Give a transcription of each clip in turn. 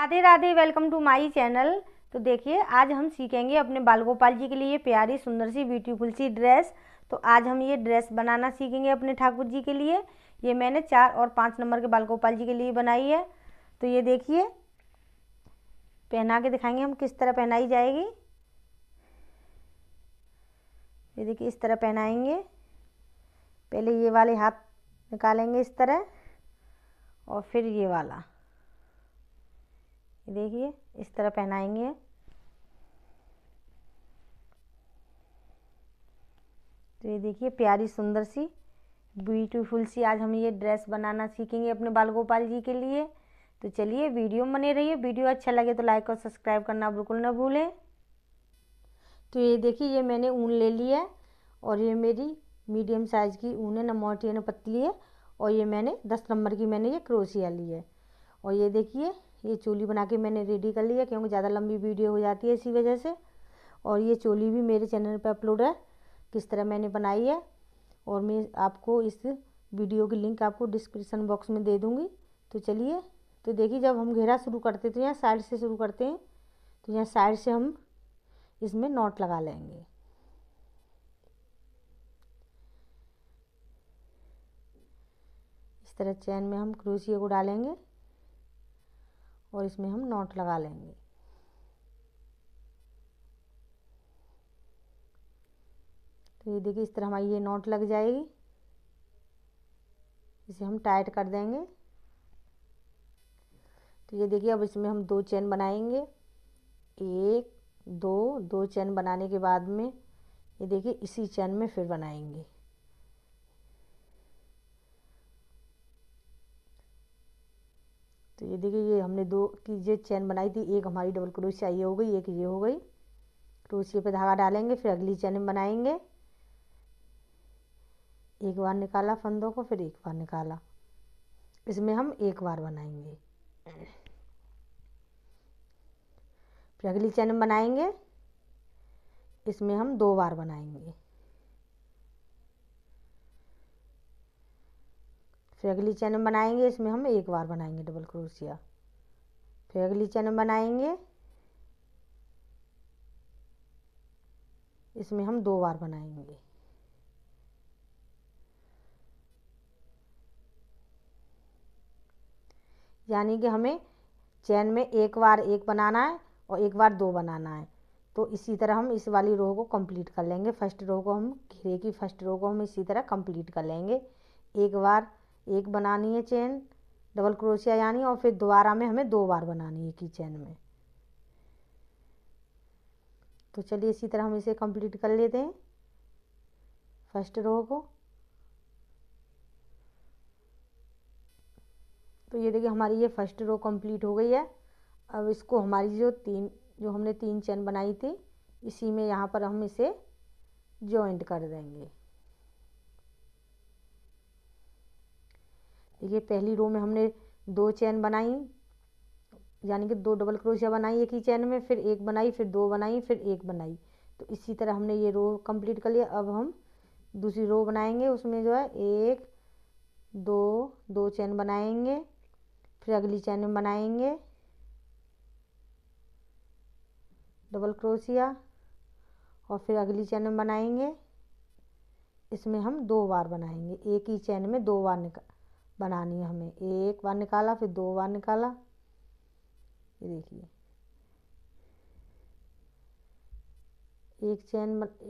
Radhe Radhe, welcome to my channel. तो देखिए, आज हम सीखेंगे अपने बाल गोपाल जी के लिए प्यारी सुंदर सी ब्यूटीफुल सी ड्रेस। तो आज हम ये ड्रेस बनाना सीखेंगे अपने ठाकुर जी के लिए। ये मैंने 4 और 5 नंबर के बाल गोपाल जी के लिए बनाई है। तो ये देखिए, पहना के दिखाएंगे हम किस तरह पहनाई जाएगी। ये देखिए, इस तरह पहनाएंगे। पहले ये वाले हाथ निकालेंगे इस तरह, और फिर ये वाला, ये देखिए इस तरह पहनाएंगे। तो ये देखिए, प्यारी सुंदर सी ब्यूटीफुल सी आज हम ये ड्रेस बनाना सीखेंगे अपने बाल गोपाल जी के लिए। तो चलिए, वीडियो में बने रहिए। वीडियो अच्छा लगे तो लाइक और सब्सक्राइब करना बिल्कुल ना भूलें। तो ये देखिए, ये मैंने ऊन ले लिया है, और ये मेरी मीडियम साइज़ की ऊन है, ना मोटी है ना पतली है। और ये मैंने 10 नंबर की मैंने ये क्रोशिया ली है। और ये देखिए, ये चोली बना के मैंने रेडी कर ली है, क्योंकि ज़्यादा लंबी वीडियो हो जाती है इसी वजह से। और ये चोली भी मेरे चैनल पर अपलोड है, किस तरह मैंने बनाई है। और मैं आपको इस वीडियो की लिंक आपको डिस्क्रिप्शन बॉक्स में दे दूँगी। तो चलिए, तो देखिए, जब हम घेरा शुरू करते तो यहाँ साइड से शुरू करते हैं। तो यहाँ साइड से हम इसमें नॉट लगा लेंगे। इस तरह चैन में हम क्रोशिया को डालेंगे और इसमें हम नॉट लगा लेंगे। तो ये देखिए, इस तरह हमारी ये नॉट लग जाएगी। इसे हम टाइट कर देंगे। तो ये देखिए, अब इसमें हम 2 चैन बनाएंगे। 1 2 चैन बनाने के बाद में ये देखिए, इसी चैन में फिर बनाएंगे। तो ये देखिए, ये हमने 2 की जो चैन बनाई थी, एक हमारी डबल क्रोशिया ये हो गई, एक ये हो गई। क्रोशिया पे धागा डालेंगे, फिर अगली चैन में बनाएंगे। एक बार निकाला फंदों को, फिर एक बार निकाला। इसमें हम एक बार बनाएंगे, फिर अगली चैन में बनाएंगे। इसमें हम 2 बार बनाएंगे, फिर अगली चैन में बनाएंगे। इसमें हम एक बार बनाएंगे डबल क्रोशिया, फिर अगली चैन में बनाएंगे। इसमें हम 2 बार बनाएंगे। यानी कि हमें चैन में एक बार एक बनाना है और एक बार 2 बनाना है। तो इसी तरह हम इस वाली रो को कंप्लीट कर लेंगे। फर्स्ट रो को हम घेरे की फर्स्ट रो को हम इसी तरह कंप्लीट कर लेंगे। एक बार एक बनानी है चैन डबल क्रोशिया यानी, और फिर दोबारा में हमें 2 बार बनानी है एक ही चैन में। तो चलिए, इसी तरह हम इसे कंप्लीट कर लेते हैं फर्स्ट रो को। तो ये देखिए, हमारी ये फर्स्ट रो कंप्लीट हो गई है। अब इसको हमारी जो हमने 3 चैन बनाई थी, इसी में यहाँ पर हम इसे जॉइंट कर देंगे। देखिए, पहली रो में हमने 2 चैन बनाई, यानी कि 2 डबल क्रोशिया बनाई एक ही चैन में, फिर एक बनाई, फिर 2 बनाई, फिर एक बनाई। तो इसी तरह हमने ये रो कंप्लीट कर लिया। अब हम दूसरी रो बनाएंगे, उसमें जो है 1 2 चैन बनाएंगे, फिर अगली चैन में बनाएंगे डबल क्रोशिया, और फिर अगली चैन में बनाएंगे। इसमें हम 2 बार बनाएंगे, एक ही चैन में 2 बार बनानी है हमें। एक बार निकाला, फिर 2 बार निकाला। ये देखिए,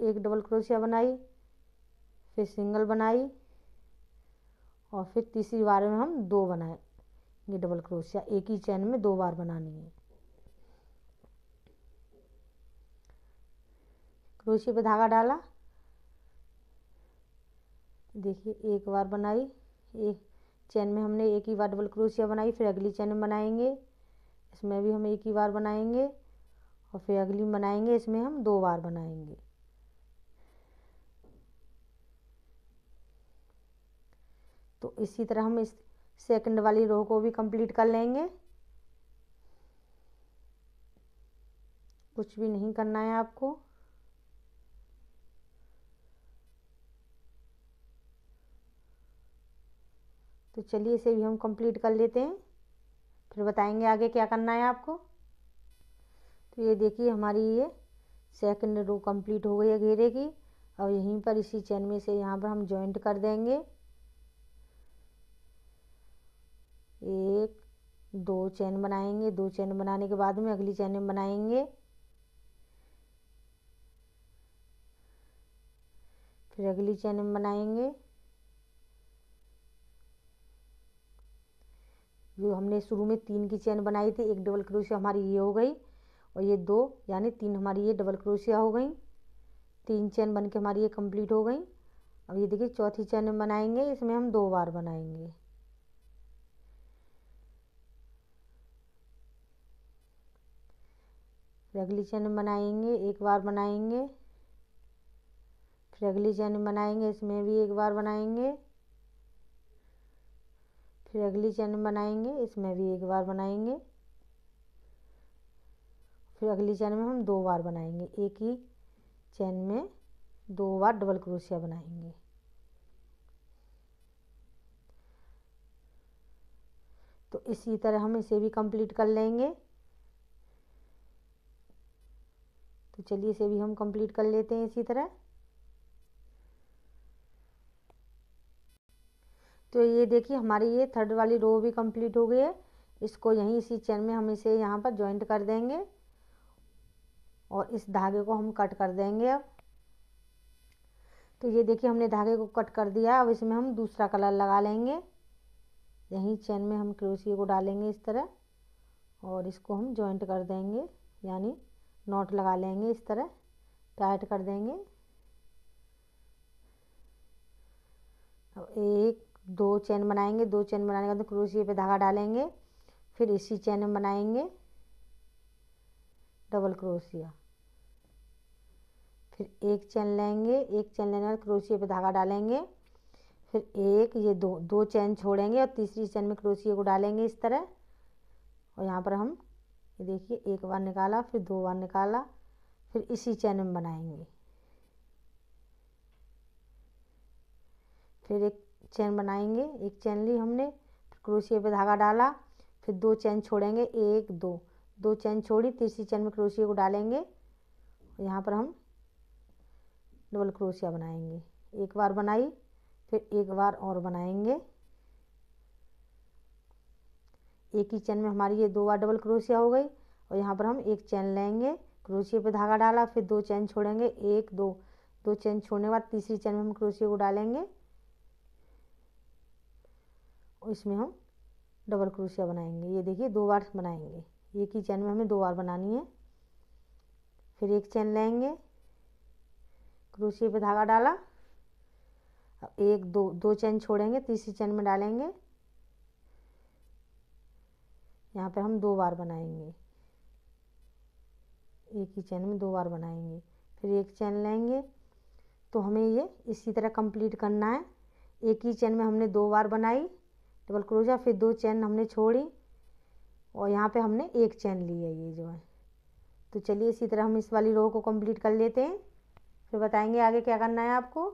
एक डबल क्रोशिया बनाई, फिर सिंगल बनाई, और फिर तीसरी बार में हम 2 बनाएंगे डबल क्रोशिया। एक ही चैन में 2 बार बनानी है। क्रोशिया पे धागा डाला, देखिए एक बार बनाई, एक चैन में हमने एक ही बार डबल क्रोशिया बनाई, फिर अगली चैन में बनाएंगे। इसमें भी हम एक ही बार बनाएंगे, और फिर अगली में बनाएंगे। इसमें हम 2 बार बनाएंगे। तो इसी तरह हम इस सेकंड वाली रो को भी कंप्लीट कर लेंगे। कुछ भी नहीं करना है आपको। तो चलिए, इसे भी हम कंप्लीट कर लेते हैं। फिर बताएंगे आगे क्या करना है आपको। तो ये देखिए हमारी ये सेकंड रो कंप्लीट हो गई है घेरे की। अब यहीं पर इसी चेन में से यहाँ पर हम जॉइंट कर देंगे। एक दो चेन बनाएंगे, दो चेन बनाने के बाद में अगली चेन में बनाएंगे, फिर अगली चेन में बनाएंगे। जो हमने शुरू में 3 की चेन बनाई थी, एक डबल क्रोशिया हमारी ये हो गई और ये 2 यानी 3 हमारी ये डबल क्रोशिया हो गई। 3 चेन बन के हमारी ये कंप्लीट हो गई। अब ये देखिए चौथी चेन में बनाएंगे, इसमें हम 2 बार बनाएंगे। फिर अगली चेन में बनाएंगे, एक बार बनाएंगे, फिर अगली चेन में बनाएंगे, इसमें भी एक बार बनाएंगे, फिर अगली चेन में बनाएंगे, इसमें भी एक बार बनाएंगे, फिर अगली चेन में हम 2 बार बनाएंगे। एक ही चेन में 2 बार डबल क्रोशिया बनाएंगे। तो इसी तरह हम इसे भी कंप्लीट कर लेंगे। तो चलिए इसे भी हम कंप्लीट कर लेते हैं इसी तरह। तो ये देखिए हमारी ये थर्ड वाली रो भी कंप्लीट हो गई है। इसको यहीं इसी चेन में हम इसे यहाँ पर जॉइंट कर देंगे और इस धागे को हम कट कर देंगे। अब तो ये देखिए हमने धागे को कट कर दिया। अब इसमें हम दूसरा कलर लगा लेंगे। यहीं चेन में हम क्रोशिया को डालेंगे इस तरह और इसको हम जॉइंट कर देंगे, यानी नॉट लगा लेंगे, इस तरह टाइट कर देंगे। अब एक दो चेन बनाएंगे, दो चेन बनाने के बाद क्रोशिया पे धागा डालेंगे, फिर इसी चेन में बनाएंगे डबल क्रोशिया, फिर एक चेन लेंगे, एक चेन लेने के बाद क्रोशिया पे धागा डालेंगे, फिर एक ये दो चेन छोड़ेंगे और तीसरी चेन में क्रोशिया को डालेंगे इस तरह। और यहाँ पर हम ये देखिए एक बार निकाला, फिर 2 बार निकाला, फिर इसी चेन में बनाएंगे, फिर एक चेन बनाएंगे, एक चेन ली हमने, फिर क्रोशिया पे धागा डाला, फिर 2 चेन छोड़ेंगे, एक दो चेन छोड़ी, तीसरी चेन में क्रोशिया को डालेंगे और यहाँ पर हम डबल क्रोशिया बनाएंगे। एक बार बनाई, फिर एक बार और बनाएंगे। एक ही चेन में हमारी ये 2 बार डबल क्रोशिया हो गई और यहाँ पर हम एक चेन लेंगे, क्रोशिया पे धागा डाला, फिर 2 चेन छोड़ेंगे, एक दो चेन छोड़ने के बाद तीसरी चेन में हम क्रोशिया को डालेंगे और इसमें हम डबल क्रोशिया बनाएंगे। ये देखिए 2 बार बनाएंगे, एक ही चेन में हमें 2 बार बनानी है। फिर एक चेन लेंगे, क्रोशिया पे धागा डाला, अब एक दो चेन छोड़ेंगे, तीसरी चेन में डालेंगे, यहाँ पर हम 2 बार बनाएंगे, एक ही चेन में 2 बार बनाएंगे। फिर एक चेन लेंगे। तो हमें ये इसी तरह कंप्लीट करना है। एक ही चेन में हमने 2 बार बनाई डबल क्रोशिया, फिर 2 चेन हमने छोड़ी और यहाँ पे हमने एक चेन ली है, ये जो है। तो चलिए इसी तरह हम इस वाली रो को कंप्लीट कर लेते हैं, फिर बताएंगे आगे क्या करना है आपको।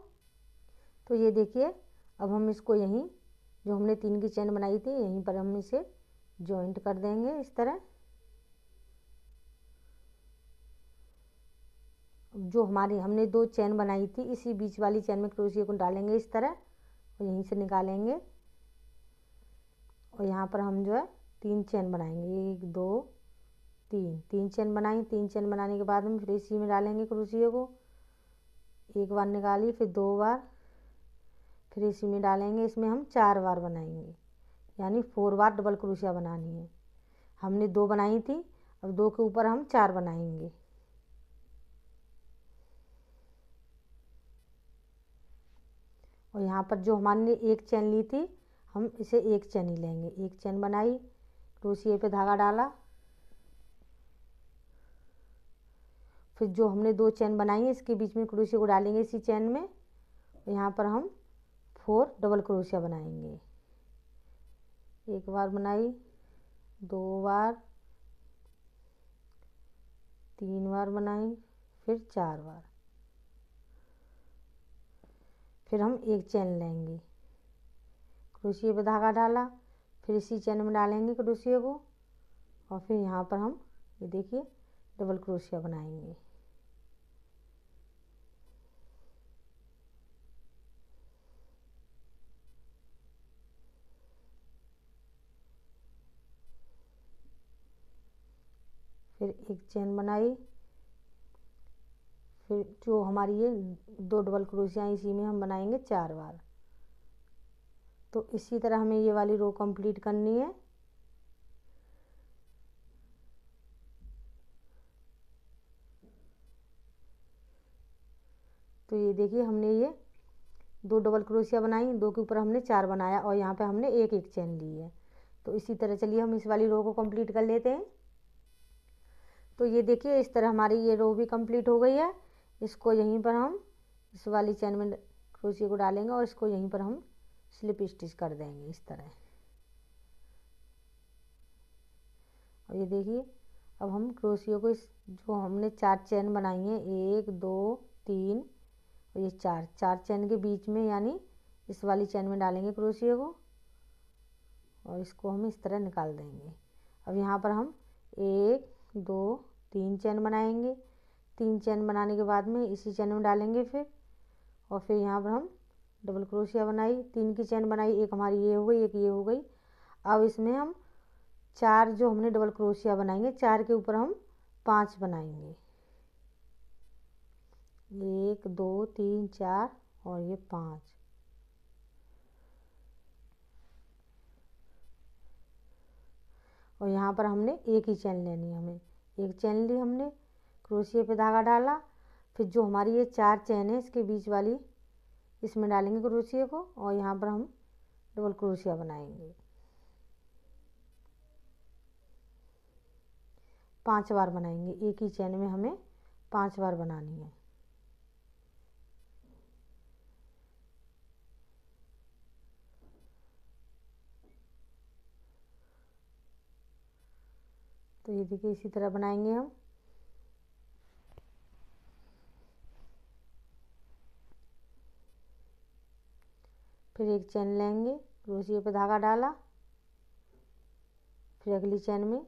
तो ये देखिए अब हम इसको यहीं जो हमने 3 की चेन बनाई थी यहीं पर हम इसे जॉइंट कर देंगे इस तरह। जो हमारी हमने 2 चेन बनाई थी इसी बीच वाली चेन में क्रोशिया को डालेंगे इस तरह और यहीं से निकालेंगे और यहाँ पर हम जो है 3 चेन बनाएंगे, 1 2 3 चेन बनाई। 3 चेन बनाने के बाद हम फिर इसी में डालेंगे क्रोशिया को, एक बार निकाली, फिर 2 बार, फिर इसी में डालेंगे। इसमें हम 4 बार बनाएंगे, यानी 4 बार डबल क्रोशिया बनानी है। हमने 2 बनाई थी, अब 2 के ऊपर हम 4 बनाएंगे। और यहाँ पर जो हमारे एक चेन ली थी हम इसे एक चेन ही लेंगे। एक चेन बनाई, क्रोशिया पे धागा डाला, फिर जो हमने 2 चेन बनाई है इसके बीच में क्रोशिया को डालेंगे इसी चेन में। यहाँ पर हम 4 डबल क्रोशिया बनाएंगे। एक बार बनाई, 2 बार, 3 बार बनाई, फिर 4 बार, फिर हम एक चेन लेंगे, क्रोशिया पे धागा डाला, फिर इसी चेन में डालेंगे क्रोशिया को और फिर यहाँ पर हम ये देखिए डबल क्रोशिया बनाएंगे। फिर एक चेन बनाई, फिर जो हमारी ये 2 डबल क्रोशिया इसी में हम बनाएंगे 4 बार। तो इसी तरह हमें ये वाली रो कंप्लीट करनी है। तो ये देखिए हमने ये 2 डबल क्रोशिया बनाई, 2 के ऊपर हमने 4 बनाया और यहाँ पे हमने एक एक चेन ली है। तो इसी तरह चलिए हम इस वाली रो को कंप्लीट कर लेते हैं। तो ये देखिए इस तरह हमारी ये रो भी कंप्लीट हो गई है। इसको यहीं पर हम इस वाली चेन में क्रोशिया को डालेंगे और इसको यहीं पर हम स्लिप स्टिच कर देंगे इस तरह। और ये देखिए अब हम क्रोशिया को इस जो हमने 4 चेन बनाई हैं 1 2 3 और ये 4 चेन के बीच में यानी इस वाली चेन में डालेंगे क्रोशिया को और इसको हम इस तरह निकाल देंगे। अब यहाँ पर हम 1 2 3 चेन बनाएंगे। 3 चेन बनाने के बाद में इसी चेन में डालेंगे फिर, और फिर यहाँ पर हम डबल क्रोशिया बनाई, 3 की चेन बनाई, एक हमारी ये हो गई एक ये हो गई। अब इसमें हम 4 जो हमने डबल क्रोशिया बनाएंगे 4 के ऊपर हम 5 बनाएंगे, 1 2 3 4 और ये 5। और यहाँ पर हमने एक ही चेन लेनी है, हमें एक चेन ली, हमने क्रोशिया पे धागा डाला, फिर जो हमारी ये 4 चेन है इसके बीच वाली इसमें डालेंगे क्रोशिया को और यहाँ पर हम डबल क्रोशिया बनाएंगे। 5 बार बनाएंगे, एक ही चेन में हमें 5 बार बनानी है। तो ये देखिए इसी तरह बनाएंगे हम। फिर एक चेन लेंगे, क्रोशिया पे धागा डाला, फिर अगली चेन में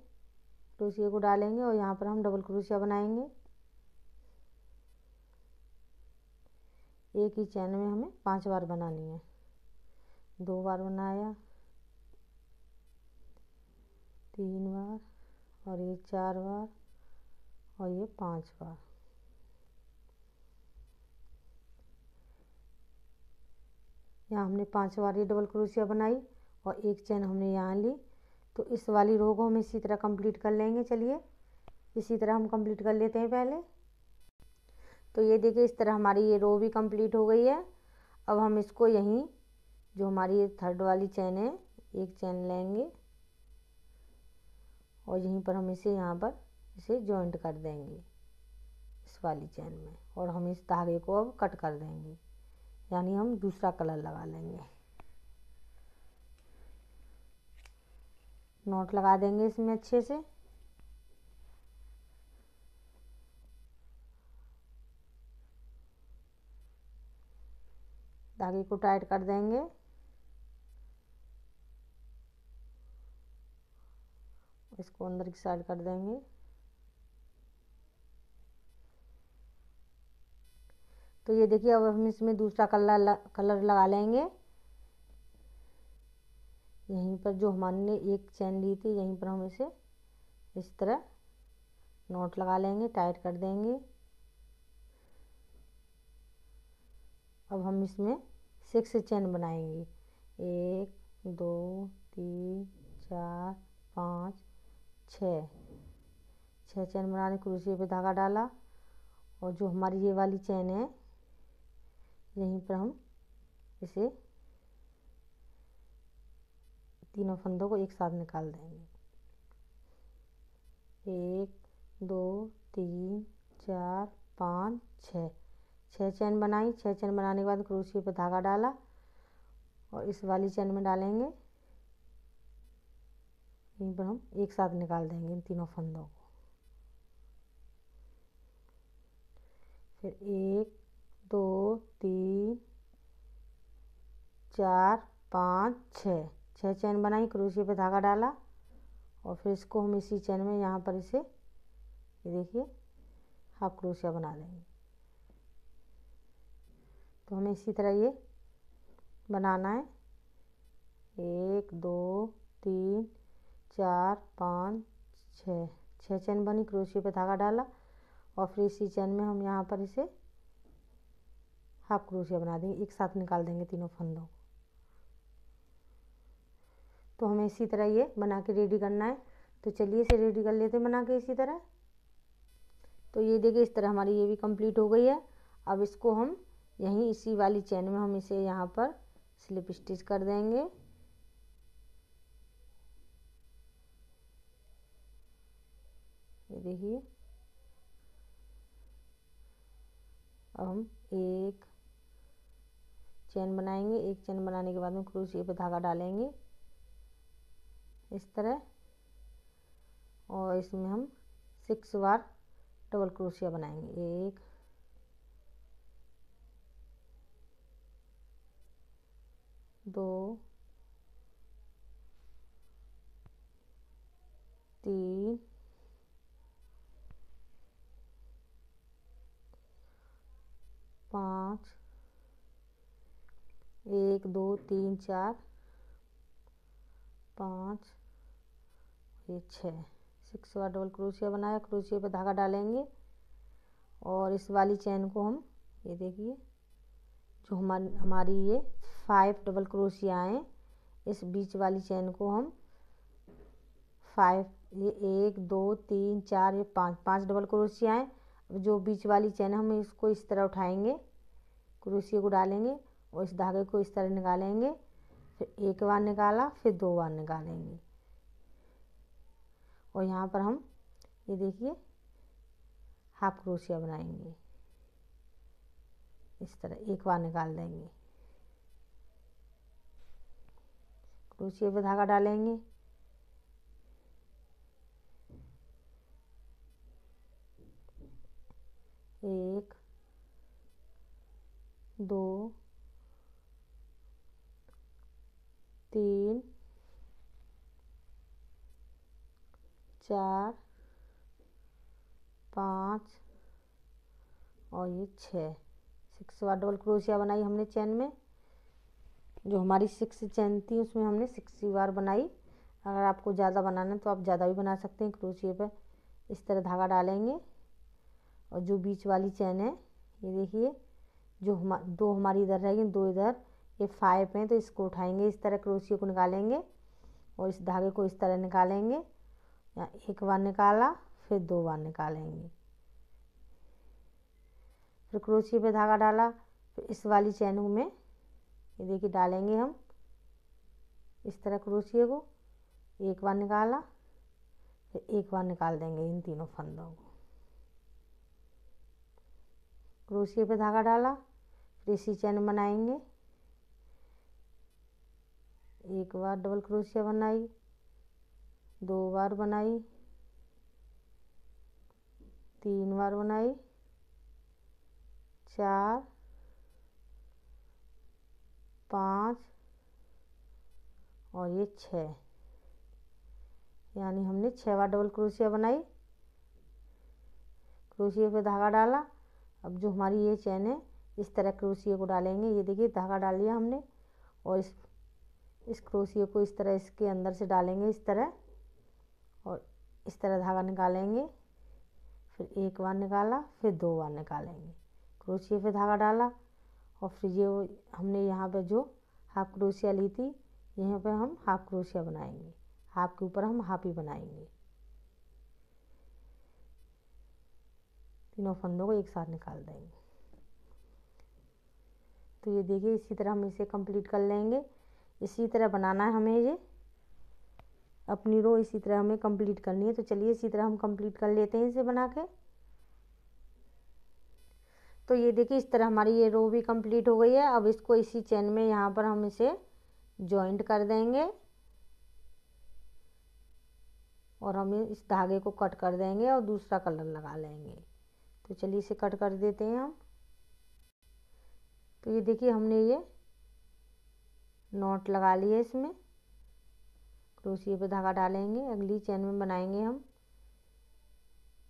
क्रोशिया को डालेंगे और यहाँ पर हम डबल क्रोशिया बनाएंगे। एक ही चेन में हमें 5 बार बनानी है। 2 बार बनाया, 3 बार और ये 4 बार और ये 5 बार। यहाँ हमने 5 बार ये डबल क्रोशिया बनाई और एक चेन हमने यहाँ ली। तो इस वाली रो को हम इसी तरह कंप्लीट कर लेंगे। चलिए इसी तरह हम कंप्लीट कर लेते हैं पहले। तो ये देखिए इस तरह हमारी ये रो भी कंप्लीट हो गई है। अब हम इसको यहीं जो हमारी ये 3rd वाली चेन है एक चेन लेंगे और यहीं पर हम इसे यहाँ पर इसे जॉइंट कर देंगे इस वाली चेन में, और हम इस धागे को अब कट कर देंगे, यानी हम दूसरा कलर लगा लेंगे। नॉट लगा देंगे इसमें अच्छे से। धागे को टाइट कर देंगे। इसको अंदर की साइड कर देंगे। तो ये देखिए अब हम इसमें दूसरा कलर लगा लेंगे। यहीं पर जो हमने एक चेन ली थी यहीं पर हम इसे इस तरह नॉट लगा लेंगे, टाइट कर देंगे। अब हम इसमें 6 चेन बनाएंगे, 1 2 3 4 5 6 चेन बनाने, क्रोशिया पे धागा डाला और जो हमारी ये वाली चेन है यहीं पर हम इसे तीनों फंदों को एक साथ निकाल देंगे। 1 2 3 4 5 6 चेन बनाई। 6 चेन बनाने के बाद क्रोशिया पे धागा डाला और इस वाली चेन में डालेंगे, यहीं पर हम एक साथ निकाल देंगे इन तीनों फंदों को। फिर 1 2 3 4 5 6 चेन बनाई, क्रोशिया पे धागा डाला और फिर इसको हम इसी चेन में यहाँ पर इसे ये देखिए हाफ क्रोशिया बना लेंगे। तो हमें इसी तरह ये बनाना है। 1 2 3 4 5 6 चेन बनी, क्रोशिया पे धागा डाला और फिर इसी चेन में हम यहाँ पर इसे हाफ क्रोशिया बना देंगे, एक साथ निकाल देंगे तीनों फंदों। तो हमें इसी तरह ये बना के रेडी करना है। तो चलिए इसे रेडी कर लेते हैं बना के इसी तरह। तो ये देखिए इस तरह हमारी ये भी कंप्लीट हो गई है। अब इसको हम यहीं इसी वाली चेन में हम इसे यहाँ पर स्लिप स्टिच कर देंगे। ये देखिए अब हम एक चेन बनाएंगे। एक चेन बनाने के बाद में क्रोशिया पे धागा डालेंगे इस तरह, और इसमें हम 6 बार डबल क्रोशिया बनाएंगे। 1 2 3 5 1 2 3 4 5 ये 6 बार डबल क्रोशिया बनाया। क्रोशिया पे धागा डालेंगे और इस वाली चेन को हम ये देखिए जो हमारी ये 5 डबल क्रोशिया हैं, इस बीच वाली चेन को हम 5 ये 1 2 3 4 ये 5 डबल क्रोशिया हैं। जो बीच वाली चेन है हम इसको इस तरह उठाएंगे, क्रोशिया को डालेंगे और इस धागे को इस तरह निकालेंगे। फिर एक बार निकाला, फिर 2 बार निकालेंगे और यहाँ पर हम ये देखिए हाफ क्रोशिया बनाएंगे इस तरह। एक बार निकाल देंगे, क्रोशिया पे धागा डालेंगे, एक 2 3 4 5 और ये 6 बार डबल क्रोशिया बनाई हमने चेन में। जो हमारी 6 चेन थी उसमें हमने 6 बार बनाई। अगर आपको ज़्यादा बनाना है तो आप ज़्यादा भी बना सकते हैं। क्रोशिया पे इस तरह धागा डालेंगे और जो बीच वाली चेन है ये देखिए जो दो हमारी इधर रहेगी, 2 इधर, ये 5 हैं, तो इसको उठाएंगे इस तरह, क्रोशिया को निकालेंगे और इस धागे को इस तरह निकालेंगे। या एक बार निकाला, फिर 2 बार निकालेंगे, फिर क्रोशिया पे धागा डाला, फिर इस वाली चेन में ये देखिए डालेंगे हम इस तरह क्रोशिया को, एक बार निकाला, फिर एक बार निकाल देंगे इन तीनों फंदों को। क्रोशिया पे धागा डाला, फिर इसी चेन बनाएंगे, एक बार डबल क्रोशिया बनाई, 2 बार बनाई, 3 बार बनाई, 4 5 और ये 6, यानी हमने 6 बार डबल क्रोशिया बनाई। क्रोशिया पे धागा डाला। अब जो हमारी ये चेन है इस तरह क्रोशिया को डालेंगे। ये देखिए धागा डाल लिया हमने और इस क्रोशिया को इस तरह इसके अंदर से डालेंगे इस तरह, और इस तरह धागा निकालेंगे, फिर एक बार निकाला, फिर 2 बार निकालेंगे, क्रोशिया पे धागा डाला और फिर ये हमने यहाँ पे जो हाफ क्रोशिया ली थी यहाँ पे हम हाफ क्रोशिया बनाएंगे, हाफ के ऊपर हम हाफ ही बनाएंगे। तीनों फंदों को एक साथ निकाल देंगे। तो ये देखिए इसी तरह हम इसे कंप्लीट कर लेंगे। इसी तरह बनाना है हमें, ये अपनी रो इसी तरह हमें कंप्लीट करनी है। तो चलिए इसी तरह हम कंप्लीट कर लेते हैं इसे बना के। तो ये देखिए इस तरह हमारी ये रो भी कंप्लीट हो गई है। अब इसको इसी चेन में यहाँ पर हम इसे जॉइंट कर देंगे और हम इस धागे को कट कर देंगे और दूसरा कलर लगा लेंगे। तो चलिए इसे कट कर देते हैं हम। तो ये देखिए हमने ये नॉट लगा लिए इसमें क्रोशिया पे धागा डालेंगे, अगली चेन में बनाएंगे हम।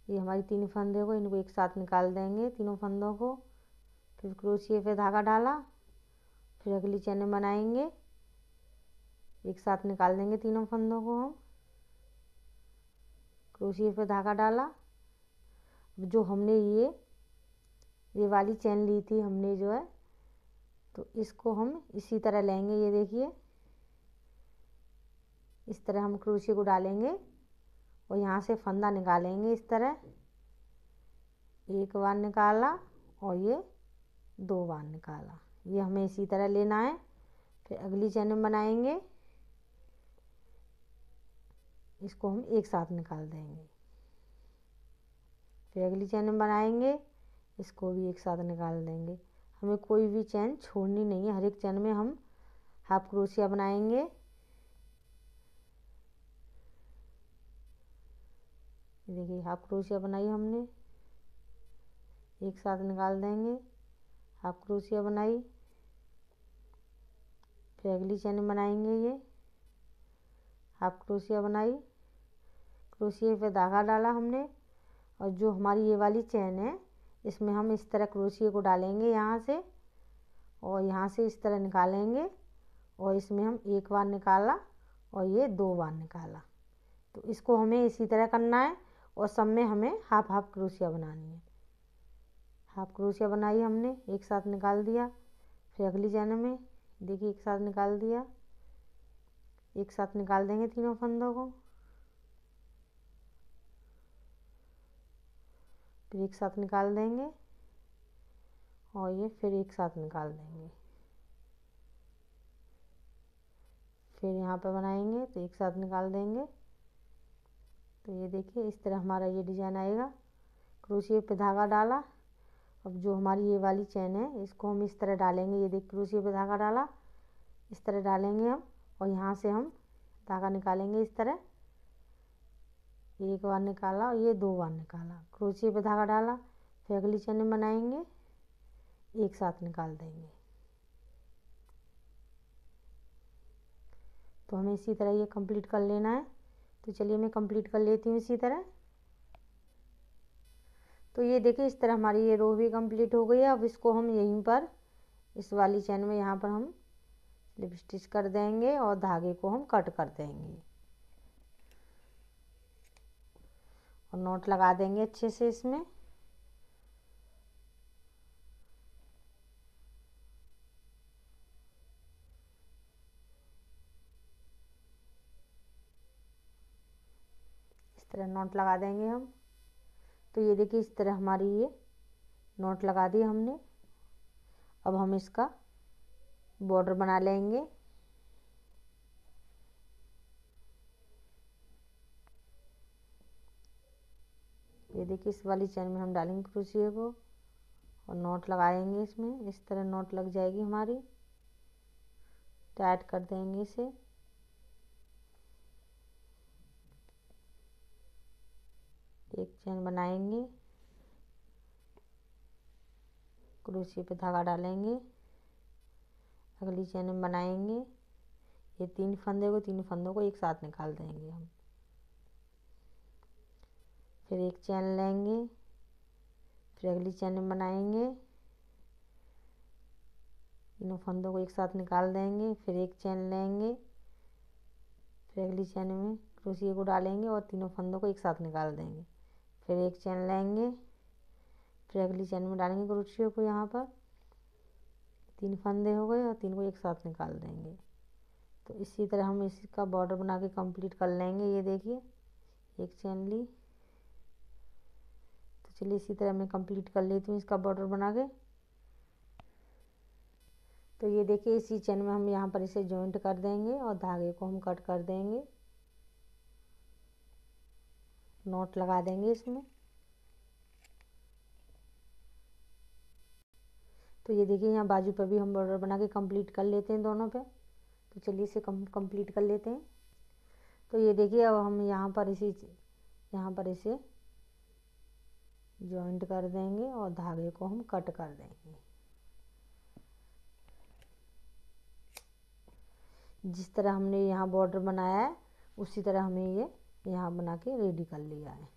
ये हमारी 3 फंदे को, इनको एक साथ निकाल देंगे तीनों फंदों को। फिर क्रोशिया पे धागा डाला, फिर अगली चेन में बनाएंगे, एक साथ निकाल देंगे तीनों फंदों को हम। क्रोशिया पे धागा डाला। जो हमने ये वाली चेन ली थी हमने जो है, तो इसको हम इसी तरह लेंगे। ये देखिए इस तरह हम क्रोशिया को डालेंगे और यहाँ से फंदा निकालेंगे इस तरह। एक बार निकाला और ये 2 बार निकाला। ये हमें इसी तरह लेना है। फिर अगली चेन में बनाएंगे, इसको हम एक साथ निकाल देंगे। फिर अगली चेन में बनाएंगे, इसको भी एक साथ निकाल देंगे। हमें कोई भी चेन छोड़नी नहीं है, हर एक चेन में हम हाफ क्रोशिया बनाएंगे। देखिए हाफ क्रोशिया बनाई हमने, एक साथ निकाल देंगे, हाफ क्रोशिया बनाई। फिर अगली चेन में बनाएंगे, ये हाफ क्रोशिया बनाई, क्रोशिया पे धागा डाला हमने। और जो हमारी ये वाली चेन है, इसमें हम इस तरह क्रोशिया को डालेंगे यहाँ से, और यहाँ से इस तरह निकालेंगे। और इसमें हम एक बार निकाला और ये 2 बार निकाला। तो इसको हमें इसी तरह करना है और सब में हमें हाफ हाफ क्रोशिया बनानी है। हाफ क्रोशिया बनाई हमने, एक साथ निकाल दिया। फिर अगली चेन में देखिए एक साथ निकाल दिया, एक साथ निकाल देंगे तीनों फंदों को। फिर एक साथ निकाल देंगे और ये फिर एक साथ निकाल देंगे। फिर यहाँ पर बनाएंगे तो एक साथ निकाल देंगे। तो ये देखिए इस तरह हमारा ये डिज़ाइन आएगा। क्रोशिया पे धागा डाला। अब जो हमारी ये वाली चेन है, इसको हम इस तरह डालेंगे। ये देख क्रोशिया पे धागा डाला, इस तरह डालेंगे हम, और यहाँ से हम धागा निकालेंगे इस तरह। एक बार निकाला और ये 2 बार निकाला, क्रोशिया पे धागा डाला। फिर अगली चेन में बनाएंगे, एक साथ निकाल देंगे। तो हमें इसी तरह ये कंप्लीट कर लेना है। तो चलिए मैं कंप्लीट कर लेती हूँ इसी तरह। तो ये देखिए इस तरह हमारी ये रो भी कंप्लीट हो गई है। अब इसको हम यहीं पर इस वाली चेन में यहाँ पर हम स्लिप स्टिच कर देंगे और धागे को हम कट कर देंगे और नॉट लगा देंगे अच्छे से इसमें। इस तरह नॉट लगा देंगे हम। तो ये देखिए इस तरह हमारी ये नॉट लगा दी हमने। अब हम इसका बॉर्डर बना लेंगे। ये देखिए इस वाली चेन में हम डालेंगे क्रोशिया को और नॉट लगाएंगे इसमें। इस तरह नॉट लग जाएगी हमारी, टाइट कर देंगे इसे। एक चेन बनाएंगे, क्रोशिया पे धागा डालेंगे, अगली चेन में बनाएंगे। ये 3 फंदों को एक साथ निकाल देंगे हम। फिर एक चेन लेंगे, फिर अगली चेन में बनाएंगे, तीनों फंदों को एक साथ निकाल देंगे। फिर एक चेन लेंगे, फिर अगली चेन में क्रोशिया को डालेंगे और तीनों फंदों को एक साथ निकाल देंगे। फिर एक चेन लेंगे, फिर अगली चेन में डालेंगे क्रोशिया को। यहाँ पर 3 फंदे हो गए और 3 को एक साथ निकाल देंगे। तो इसी तरह हम इसका बॉर्डर बना के कंप्लीट कर लेंगे। ये देखिए एक चेन ली। तो चलिए इसी तरह मैं कंप्लीट कर लेती हूँ इसका बॉर्डर बना के। तो ये देखिए इसी चेन में हम यहाँ पर इसे जॉइंट कर देंगे और धागे को हम कट कर देंगे, नॉट लगा देंगे इसमें। तो ये देखिए यहाँ बाजू पर भी हम बॉर्डर बना के कंप्लीट कर लेते हैं दोनों पे। तो चलिए इसे कंप्लीट कर लेते हैं। तो ये देखिए अब हम यहाँ पर इसे जॉइंट कर देंगे और धागे को हम कट कर देंगे। जिस तरह हमने यहाँ बॉर्डर बनाया है उसी तरह हमें ये यहाँ बना के रेडी कर लिया है।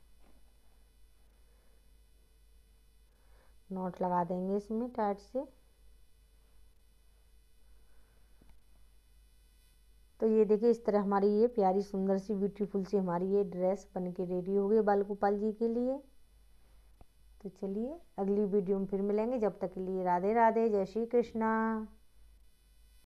नॉट लगा देंगे इसमें टाइट से। तो ये देखिए इस तरह हमारी ये प्यारी सुंदर सी ब्यूटीफुल सी हमारी ये ड्रेस बन के रेडी हो गई बाल गोपाल जी के लिए। तो चलिए अगली वीडियो में फिर मिलेंगे, जब तक के लिए राधे राधे, जय श्री कृष्णा।